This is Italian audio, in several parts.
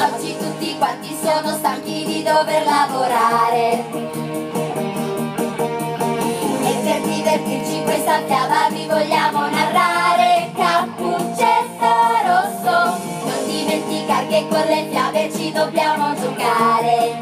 Oggi tutti quanti sono stanchi di dover lavorare e per divertirci questa fiaba vi vogliamo narrare. Cappuccetto rosso, non dimenticare che con le fiabe ci dobbiamo giocare.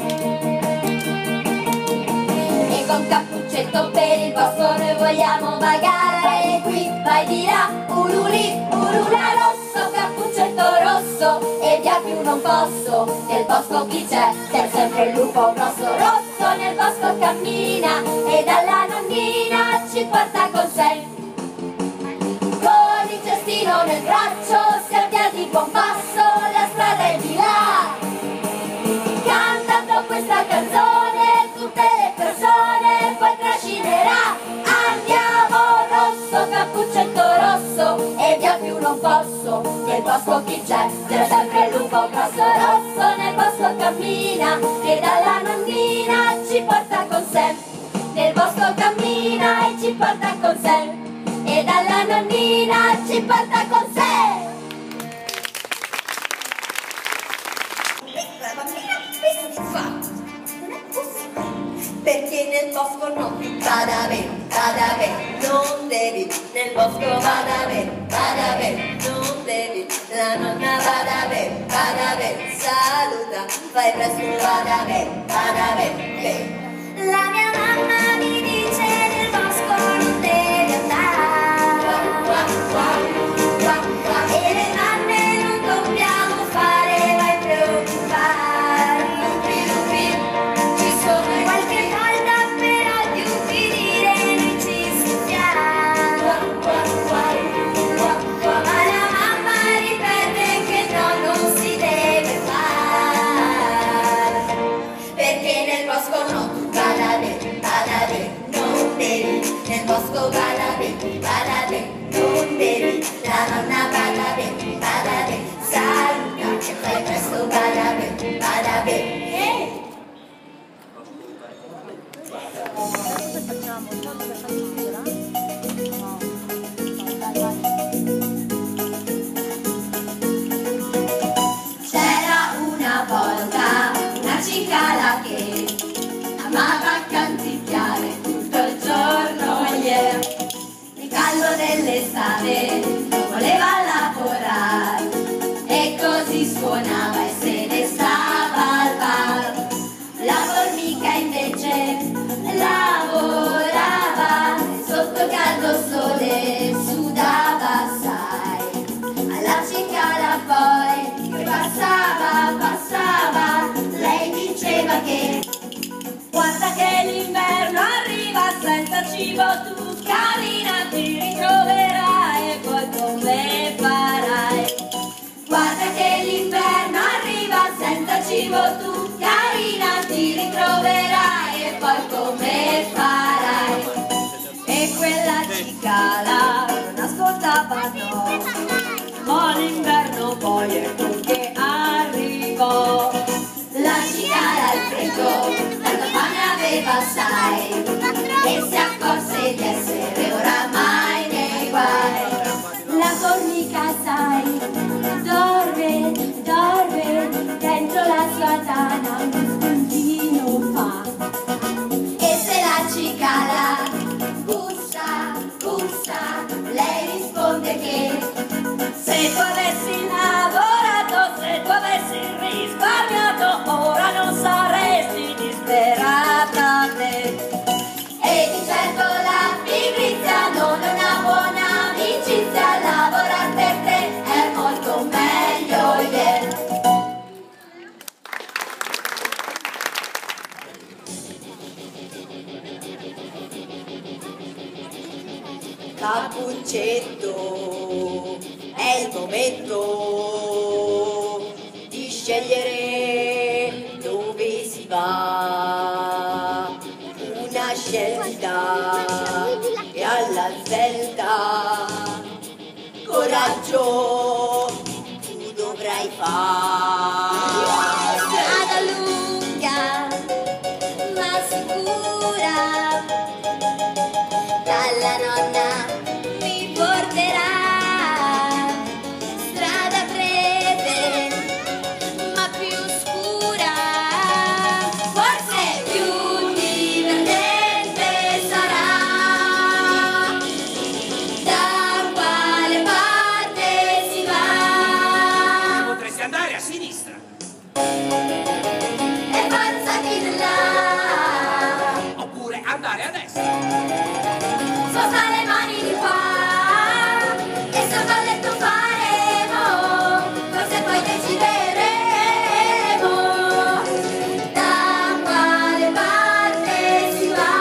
E con Cappuccetto per il bosco noi vogliamo vagare. Qui vai di là, ululi, ulula rosso, Cappuccetto rosso, e via più non posso. Nel bosco chi c'è? C'è sempre il lupo grosso rosso, nel bosco cammina e dalla nonnina ci porta con sé. Con il cestino nel braccio si avvia di buon passo, la strada è di là. Cantando questa canzone tutte le persone poi trascinerà. Andiamo rosso, Cappuccetto rosso, e via più non posso. Nel bosco chi c'è? C'è sempre il lupo grosso rosso, nel bosco cammina e dalla nonnina ci porta con sé. Nel bosco cammina e ci porta con sé, e dalla nonnina ci porta con sé. Piccola bambina, questo ti fa? Non è possibile, perché nel bosco non ti vada bene, non devi, nel bosco vada bene, non devi, la nonna vada bene, saluta, fai presto, vada bene. La mia mamma mi dice nel bosco non devi andare, e le mamme non dobbiamo fare mai preoccupare. Ci sono qualche volta però di ubbidire noi ci stupiamo, ma la mamma ripete che no, non si deve fare, perché nel bosco no, tu vada bene, non devi, nel bosco vada bene, non devi, la nonna vada bene, saluta, che fai presto, vada bene. Cosa facciamo? Dove facciamo? No. Vai. C'era una volta una cicala che amava canticchiare tutto il giorno, yeah. Il caldo dell'estate voleva lavorare e così suonava e se ne stava al bar. La formica invece lavorava sotto il caldo sole, sudava assai. Alla cicala poi che passava, lei diceva che guarda che l'inverno arriva senza cibo, tu carina ti ritroverai e poi come farai? Guarda che l'inverno arriva senza cibo, tu carina ti ritroverai e poi come farai? E quella cicala non ascoltava no, ma l'inverno poi ecco che arrivò. La cicala al freddo, tanta fame aveva assai, e si accorse di essere oramai nei guai. La formica sai, dorme, dentro la sua tana uno spuntino fa. E se la cicala bussa, lei risponde che se tu avessi lavorato, se tu avessi risparmiato, ora non saresti disperata te. E di certo la pigrizia non è una buona amicizia, lavorare per te è molto meglio, yeah. Cappuccetto, è il momento di scegliere dove si va. Una scelta e alla svelta, coraggio tu dovrai fare. Strada lunga ma sicura, dalla nonna mi porterà andare adesso. Sposta le mani di qua e sul balletto faremo, forse poi decideremo da quale parte si va,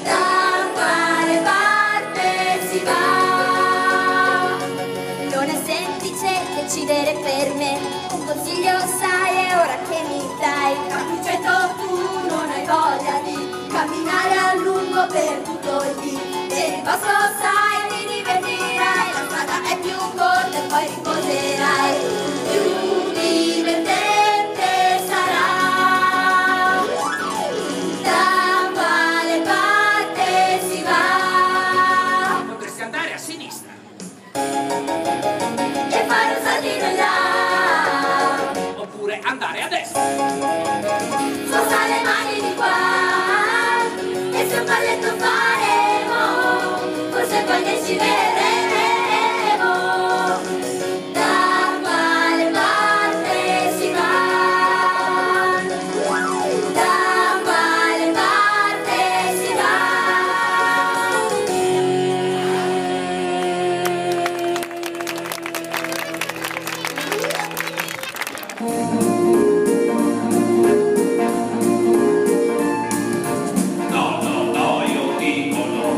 da quale parte si va. Non è semplice decidere per me, un consiglio sai è ora che mi dai. Capuccetto, tu non hai voglia di camminare a lungo per tutto il dì, nel bosco sai ti divertirai, la strada è più corta e poi riposerai, più divertente sarà. Da quale parte si va? Potresti andare a sinistra. E fare un saltino in là, Oppure andare a destra. sposta le mani di qua e sul balletto faremo, forse poi decideremo da quale parte si va, da quale parte si va. No, no, no, io dico no,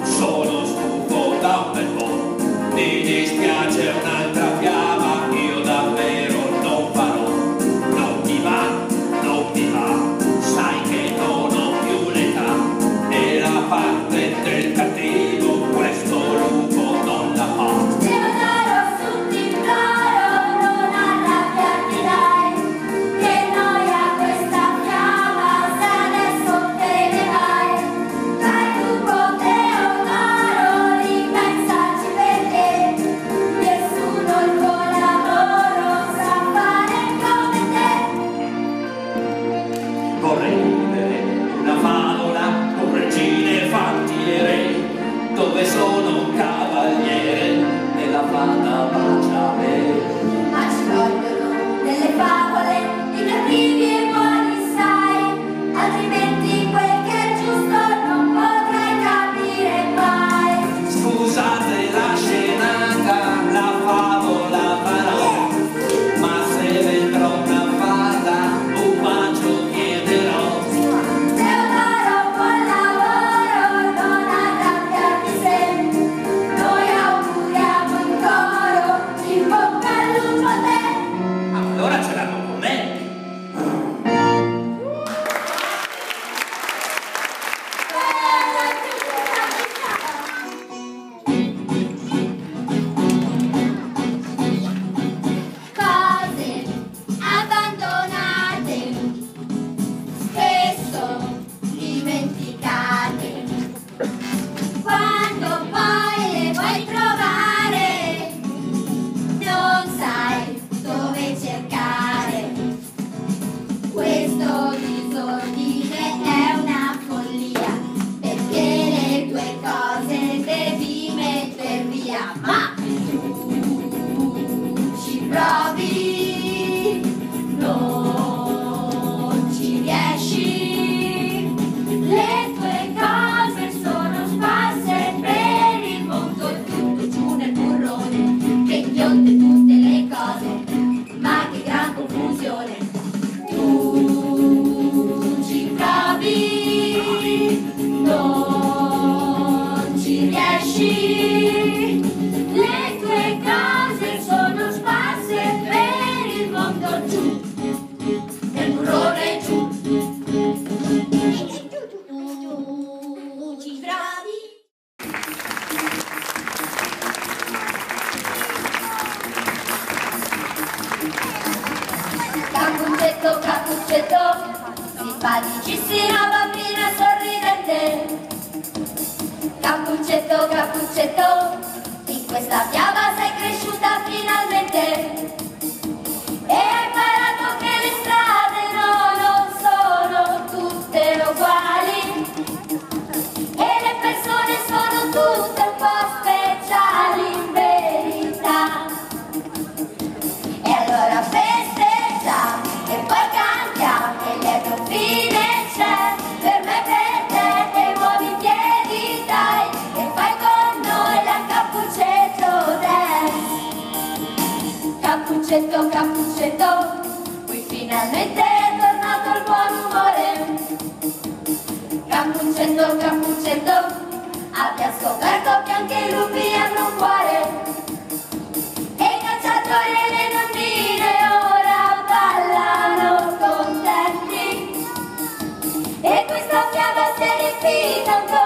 sono stufo da un bel po', mi dispiace un'altra fiaba, io davvero non farò, non mi va, non mi va, sai che non ho più l'età, e la parte del cattivo questo lupo non la fa. Teodoro, su ti imploro, non arrabbiarti dai, che noia questa fiaba se adesso te ne vai. Dai lupo Teodoro, ripensaci perché nessuno il tuo lavoro sa fare come te. Vorrei vivere una favola con regine e fatti e re, dove sono un cavaliere e la fata bacia me. Ma ci vogliono delle favole, di cattivi e buoni sai, altrimenti quel che è giusto non potrai capire mai. Scusate la scenata, la favola farò, ma se vedrò una fata un bacio chiederò. Teodoro, buon lavoro, non arrabbiarti se noi auguriamo in coro, in bocca al lupo a te. Allora ce l'hanno con me. Cose abbandonate, spesso dimenticate, quando poi le vuoi trovare, non sai dove cercare. Questo disordine è una follia, perché le tue cose devi metter via, ma ci provi, non ci riesci, le tue cose sono sparse per il mondo e tutto giù nel burrone, che inghiotte tutte le cose, ma che gran confusione. Tu ci provi, non ci riesci, le tue cose sono sparse per il mondo giù, nel burrone giù. Tu ci provi. Cappuccetto, cappuccetto, simpaticissima bambina sorridente. Cappuccetto, cappuccetto, in questa fiaba sei cresciuta finalmente. E hai imparato che le strade no, non sono tutte uguali, e le persone sono tutte un po' speciali in verità. E allora festeggiamo e poi cantiamo, che lieto fine c'è. Cappuccetto, Cappuccetto, qui finalmente è tornato il buon umore. Cappuccetto, Cappuccetto, abbia scoperto che anche i lupi hanno un cuore. E i cacciatori e le nonnine ora ballano contenti. E questa fiaba si è riempita ancora.